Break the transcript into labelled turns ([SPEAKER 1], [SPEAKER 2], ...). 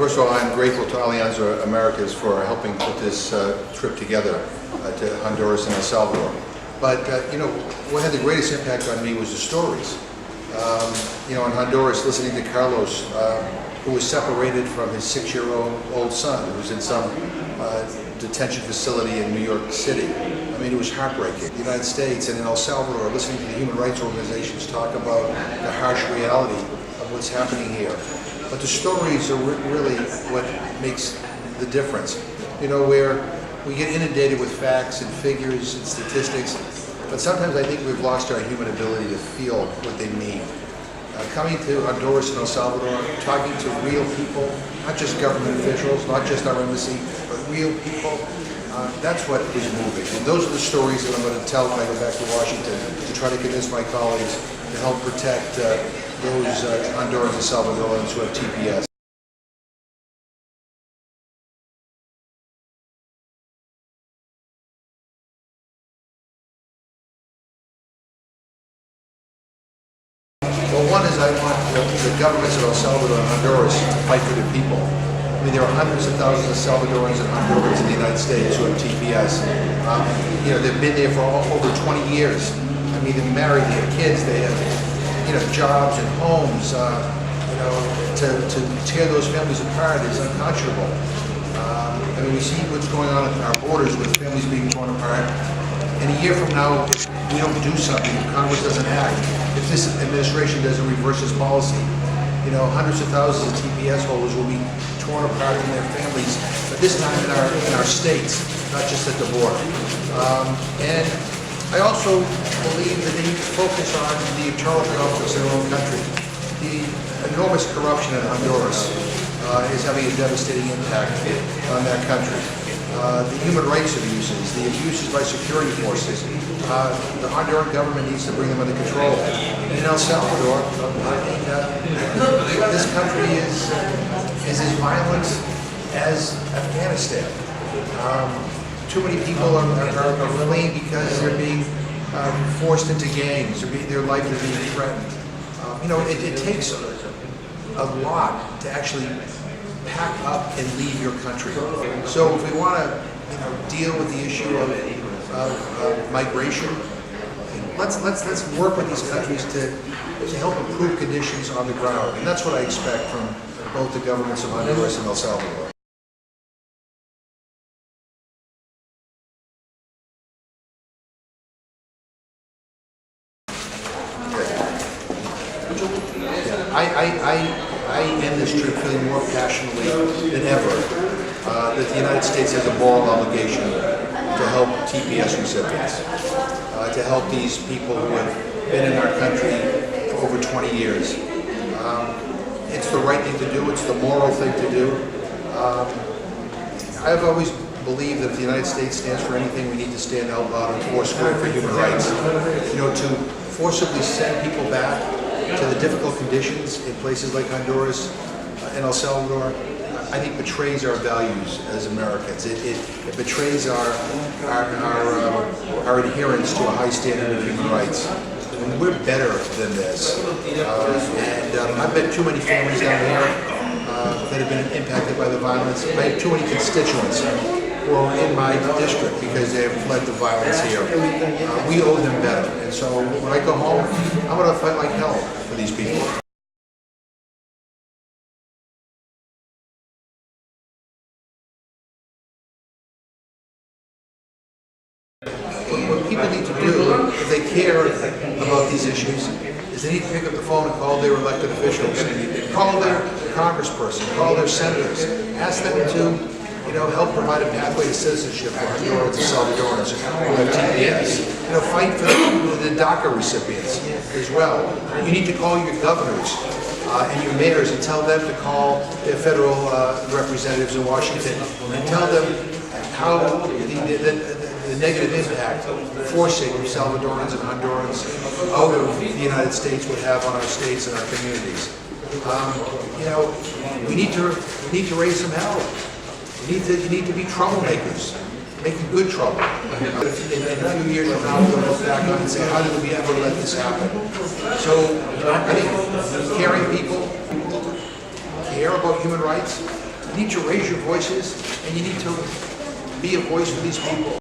[SPEAKER 1] First of all, I'm grateful to Alianza Americas for helping put this trip together to Honduras and El Salvador. But what had the greatest impact on me was the stories. In Honduras, listening to Carlos, who was separated from his 6-year-old son, who was in some detention facility in New York City. I mean, it was heartbreaking. The United States and in El Salvador, listening to the human rights organizations talk about the harsh reality of what's happening here. But the stories are really what makes the difference. Where we get inundated with facts and figures and statistics, but sometimes I think we've lost our human ability to feel what they mean. Coming to Honduras and El Salvador, talking to real people, not just government officials, not just our embassy, but real people, that's what is moving. And those are the stories that I'm going to tell when I go back to Washington to try to convince my colleagues to help protect those Hondurans and Salvadorans who have TPS. Well, one is I want the governments of El Salvador and Honduras to fight for their people. I mean, there are hundreds of thousands of Salvadorans and Hondurans in the United States who have TPS. They've been there for over 20 years. I mean, they're married, they have kids, they have, jobs and homes. To tear those families apart is unconscionable. We see what's going on at our borders with families being torn apart. And a year from now, if we don't do something, if Congress doesn't act, if this administration doesn't reverse its policy, hundreds of thousands of TPS holders will be torn apart from their families, but this time in our states, not just at the border. And I also believe that they need to focus on the internal conflicts in their own country. The enormous corruption in Honduras is having a devastating impact on that country. The human rights abuses, the abuses by security forces, the Honduran government needs to bring them under control. And in El Salvador, this country is as violent as Afghanistan. Too many people are fleeing because they're being forced into gangs, or their life is being threatened. It takes a lot to actually pack up and leave your country. So if we want to deal with the issue of migration, let's work with these countries to help improve conditions on the ground, and that's what I expect from both the governments of Honduras and El Salvador. I end this trip feeling more passionately than ever that the United States has a moral obligation to help TPS recipients, to help these people who have been in our country for over 20 years. It's the right thing to do, it's the moral thing to do. I've always believed that if the United States stands for anything, we need to stand out loud and foursquare for human rights. To forcibly send people back to the difficult conditions in places like Honduras and El Salvador, I think betrays our values as Americans. It betrays our adherence to a high standard of human rights. And we're better than this. I've met too many families down here that have been impacted by the violence. I have too many constituents who are in my district because they have fled the violence here. We owe them better. And so when I go home, I'm going to fight like hell for these people. What people need to do, if they care about these issues, is they need to pick up the phone and call their elected officials, call their congressperson, call their senators, ask them to help provide a pathway to citizenship for Hondurans and Salvadorans who have TPS. Fight for the DACA recipients as well. You need to call your governors and your mayors and tell them to call their federal representatives in Washington and tell them how the negative impact forcing Salvadorans and Hondurans out of the United States would have on our states and our communities. We need to raise some hell. You need to be troublemakers, making good trouble. In a few years from now, we'll look back on and say, how did we ever let this happen? So I think caring people care about human rights, You need to raise your voices, and you need to be a voice for these people.